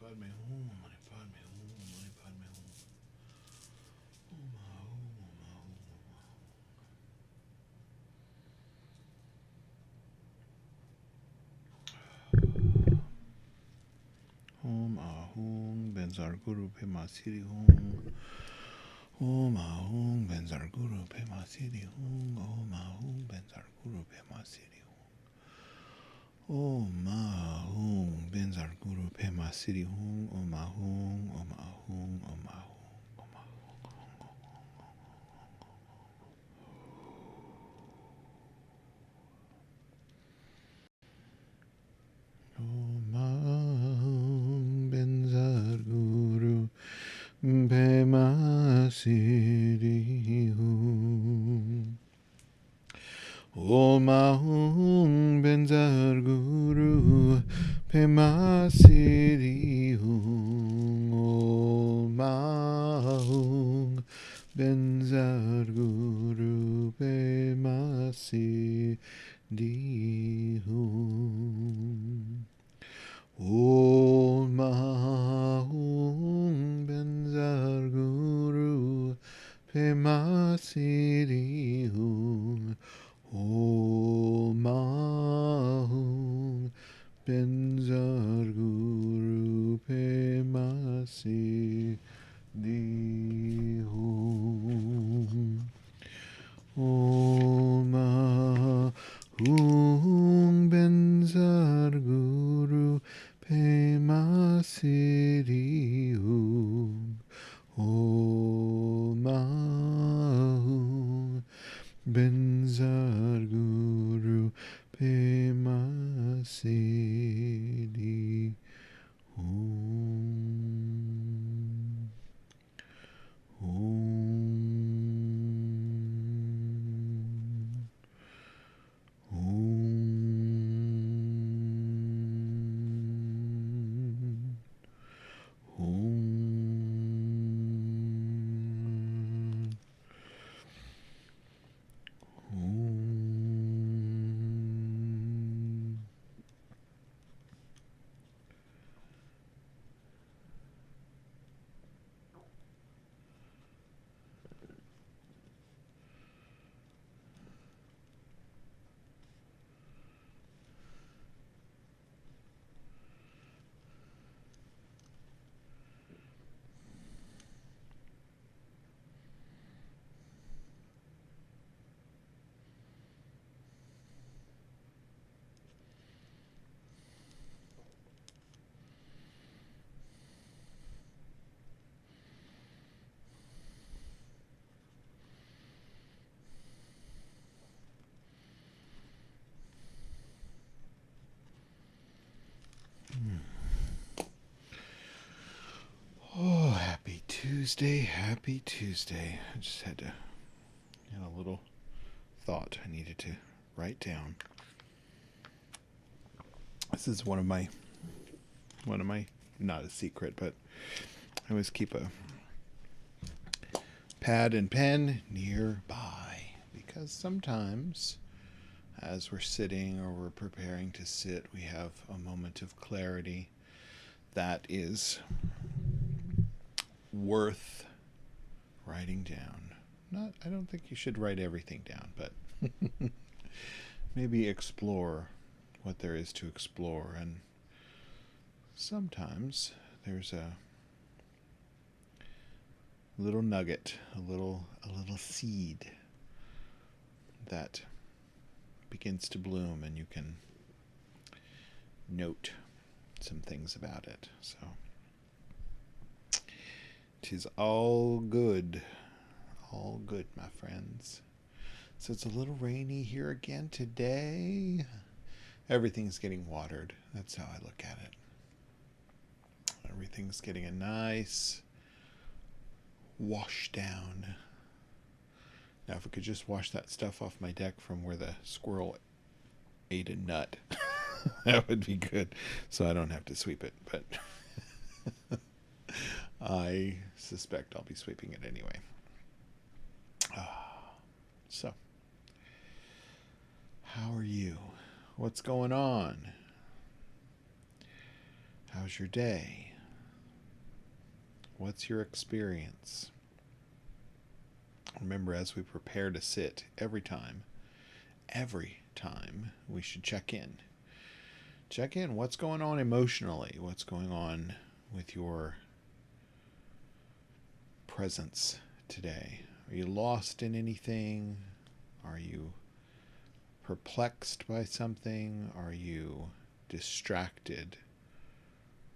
Padme Hum, Mani Padme Hum, Mani Padme Hum. Om Ahung Benzar Guru Pema Siri Hum. Om Ahung Benzar Guru Pema Siri Hum. Om Ahung Benzar Guru Pema Siri Hum. Om Ahung Benzar Guru Pema Siri Hum. Om Ahung, Om Ahung, Om Ahung. Om Ahung Benzar Guru Pema Siri Hum. Om Ahung Benzar Guru Pema Siri Hum. Om Ahung Benzar Guru Pema Siri Hum. Om Ahung Benzar Guru Pema Siri Hum. Om Ahung Benzar Guru Pema Siri Hum. Om Ahung Benzar Guru Pema Siri Hum. Om Ahung Benzar Guru Pema Siri Hum. Oh, happy Tuesday, happy Tuesday. I just had a little thought I needed to write down. This is one of my, not a secret, but I always keep a pad and pen nearby because sometimes as we're sitting or we're preparing to sit, we have a moment of clarity that is worth writing down. I don't think you should write everything down, but maybe explore what there is to explore. And sometimes there's a little nugget, a little seed that begins to bloom, and you can note some things about it. So 'tis all good, my friends. So it's a little rainy here again today. Everything's getting watered. That's how I look at it. Everything's getting a nice wash down. Now, if we could just wash that stuff off my deck from where the squirrel ate a nut, that would be good. So I don't have to sweep it, but I suspect I'll be sweeping it anyway. So, how are you? What's going on? How's your day? What's your experience? Remember, as we prepare to sit, every time, we should check in. Check in. What's going on emotionally? What's going on with your presence today? Are you lost in anything? Are you perplexed by something? Are you distracted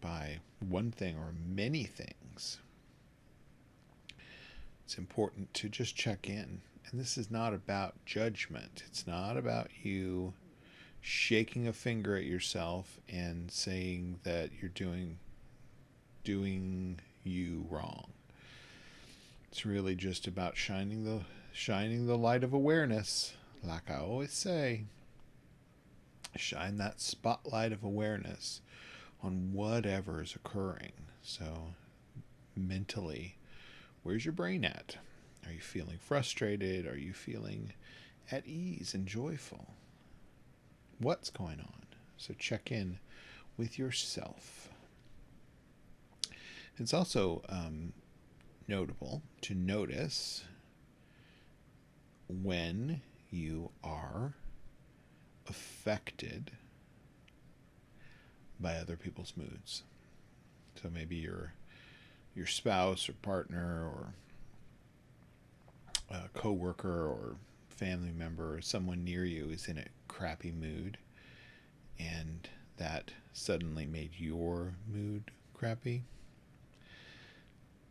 by one thing or many things? It's important to just check in. And this is not about judgment. It's not about you shaking a finger at yourself and saying that you're doing you wrong. It's really just about shining the light of awareness. Like I always say, shine that spotlight of awareness on whatever is occurring. So mentally, where's your brain at? Are you feeling frustrated? Are you feeling at ease and joyful? What's going on? So check in with yourself. It's also notable to notice when you are affected by other people's moods. So maybe your spouse or partner or a coworker or family member or someone near you is in a crappy mood, and that suddenly made your mood crappy.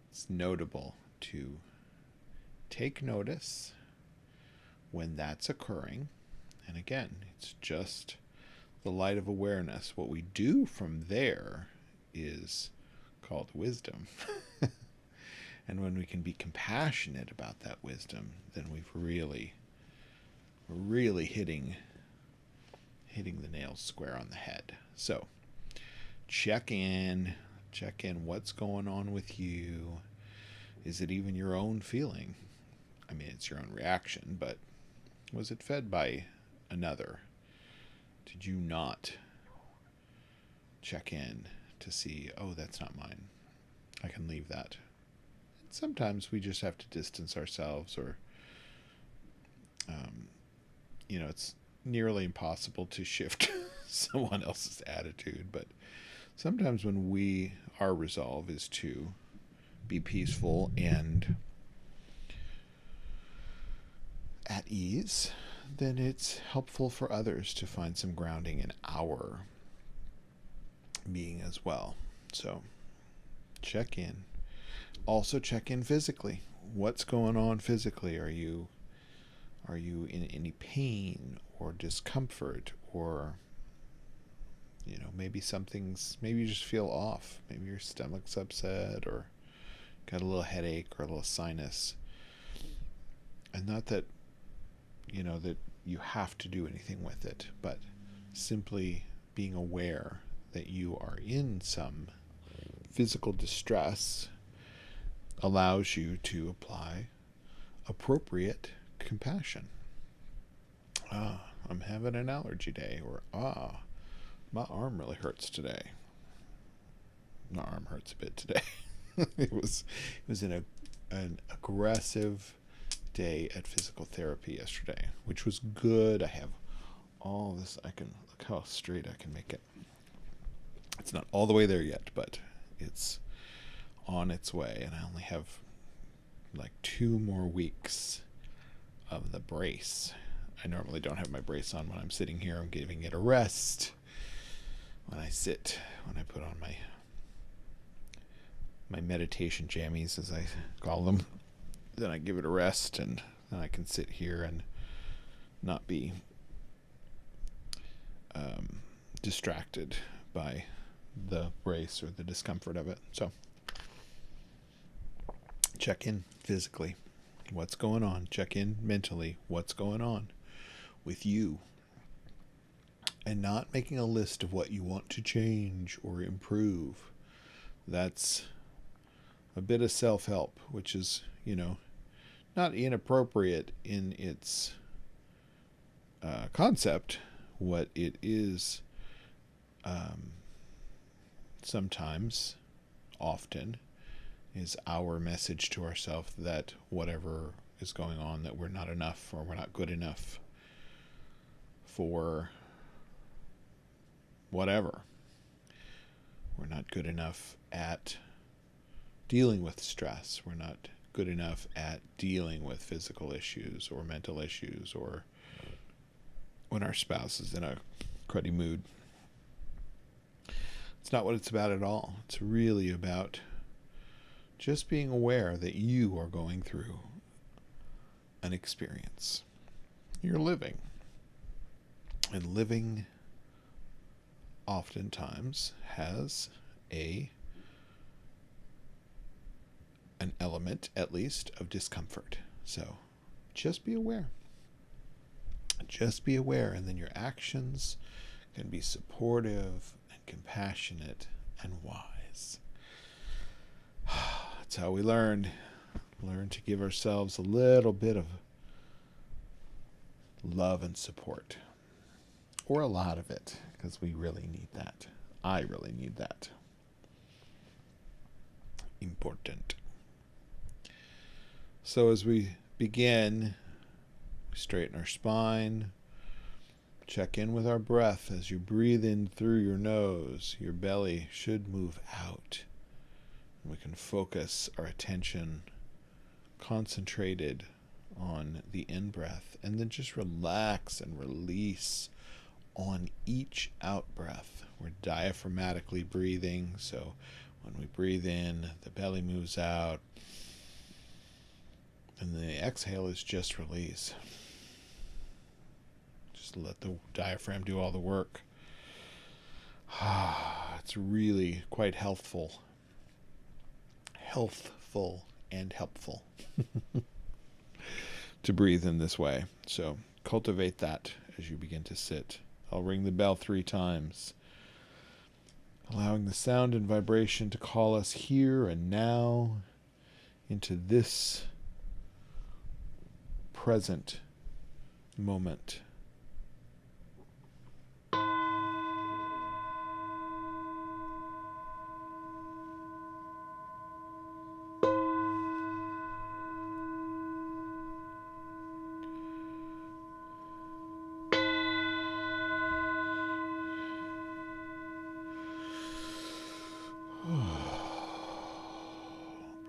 It's notable to take notice when that's occurring. And again, it's just the light of awareness. What we do from there is called wisdom. And when we can be compassionate about that wisdom, then we're really hitting the nails square on the head. So check in what's going on with you. Is it even your own feeling? I mean, it's your own reaction, but was it fed by another? Did you not check in to see, oh, that's not mine, I can leave that? And sometimes we just have to distance ourselves, or it's nearly impossible to shift someone else's attitude, but sometimes when our resolve is to be peaceful and at ease, then it's helpful for others to find some grounding in our being as well. So check in. Also check in physically. What's going on physically? Are you in any pain or discomfort, or maybe maybe you just feel off. Maybe your stomach's upset, or got a little headache or a little sinus. And not that that you have to do anything with it, but simply being aware that you are in some physical distress allows you to apply appropriate compassion. I'm having an allergy day, or my arm really hurts today. My arm hurts a bit today. It was an aggressive day at physical therapy yesterday, which was good. I have all this. I can look how straight I can make it. It's not all the way there yet, but it's on its way, and I only have like 2 more weeks of the brace. I normally don't have my brace on when I'm sitting here. I'm giving it a rest. When I put on my meditation jammies, as I call them, then I give it a rest, and then I can sit here and not be distracted by the brace or the discomfort of it. So check in physically. What's going on? Check in mentally. What's going on with you? And not making a list of what you want to change or improve. That's a bit of self-help, which is, not inappropriate in its concept. What it is sometimes, often, is our message to ourselves that whatever is going on, that we're not enough or we're not good enough for whatever. We're not good enough at dealing with stress. We're not good enough at dealing with physical issues or mental issues, or when our spouse is in a cruddy mood. It's not what it's about at all. It's really about just being aware that you are going through an experience. You're living. And living oftentimes has an element, at least, of discomfort. So just be aware. Just be aware, and then your actions can be supportive and compassionate and wise. That's how we learn to give ourselves a little bit of love and support, or a lot of it, because we really need that. I really need that. Important. So as we begin, straighten our spine, check in with our breath. As you breathe in through your nose, your belly should move out. We can focus our attention concentrated on the in-breath, and then just relax and release on each out-breath. We're diaphragmatically breathing, so when we breathe in, the belly moves out, and the exhale is just release. Just let the diaphragm do all the work. It's really quite healthful and helpful to breathe in this way. So cultivate that as you begin to sit. I'll ring the bell 3 times, allowing the sound and vibration to call us here and now into this present moment.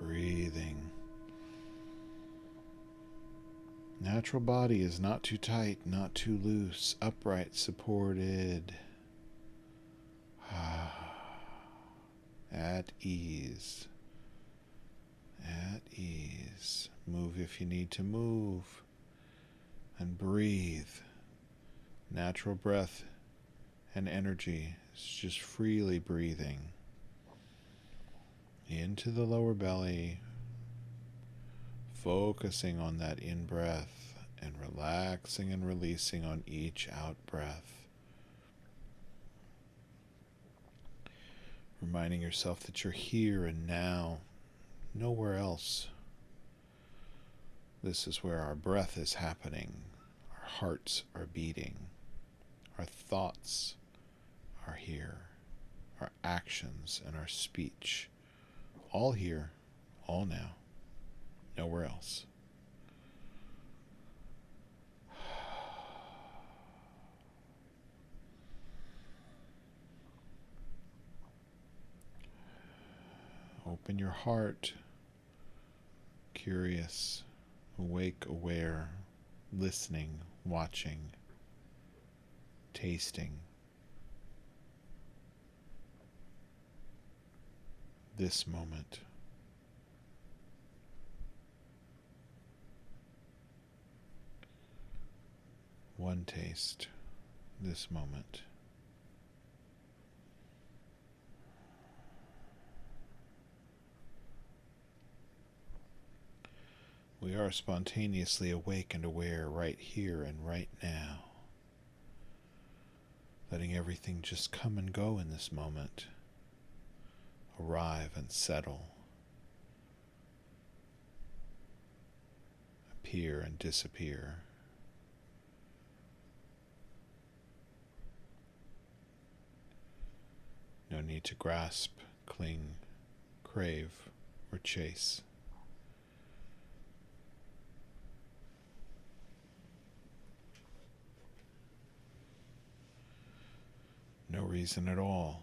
Breathing. Natural body is not too tight, not too loose, upright, supported. At ease. At ease. Move if you need to move. And breathe. Natural breath and energy is just freely breathing into the lower belly, focusing on that in-breath and relaxing and releasing on each out-breath. Reminding yourself that you're here and now, nowhere else. This is where our breath is happening, our hearts are beating, our thoughts are here, our actions and our speech, all here, all now, nowhere else. Open your heart, curious, awake, aware, listening, watching, tasting. This moment. One taste, this moment. We are spontaneously awake and aware right here and right now, letting everything just come and go in this moment, arrive and settle, appear and disappear. No need to grasp, cling, crave, or chase. No reason at all.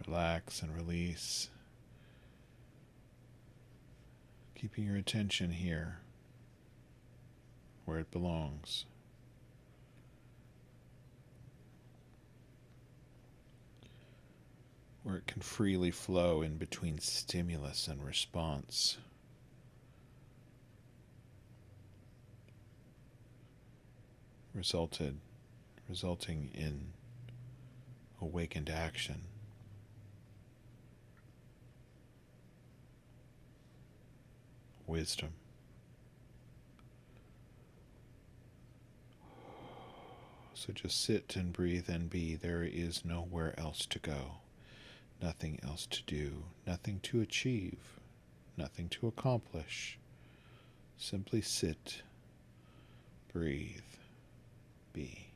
Relax and release. Keeping your attention here, where it belongs. Where it can freely flow in between stimulus and response. Resulting in awakened action. Wisdom. So just sit and breathe and be. There is nowhere else to go. Nothing else to do. Nothing to achieve. Nothing to accomplish. Simply sit, breathe, be.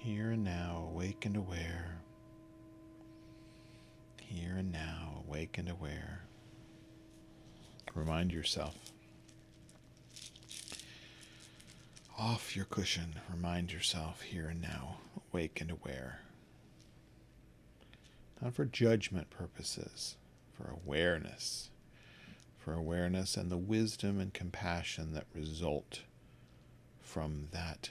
Here and now, awake and aware. Here and now, awake and aware. Remind yourself. Off your cushion, remind yourself here and now, awake and aware. Not for judgment purposes, for awareness. For awareness and the wisdom and compassion that result from that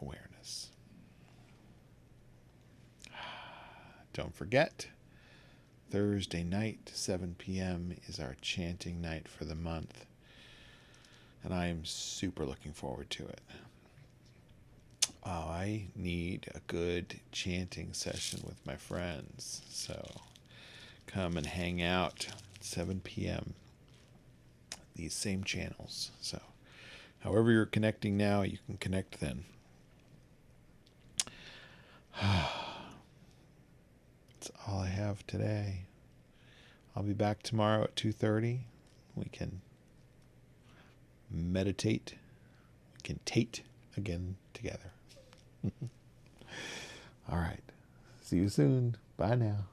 awareness. Don't forget, Thursday night, 7 p.m. is our chanting night for the month. And I am super looking forward to it. I need a good chanting session with my friends. So come and hang out 7 p.m. These same channels. So however you're connecting now, you can connect then. That's all I have today. I'll be back tomorrow at 2:30. We can meditate. We can tate again together. All right. See you soon. Bye now.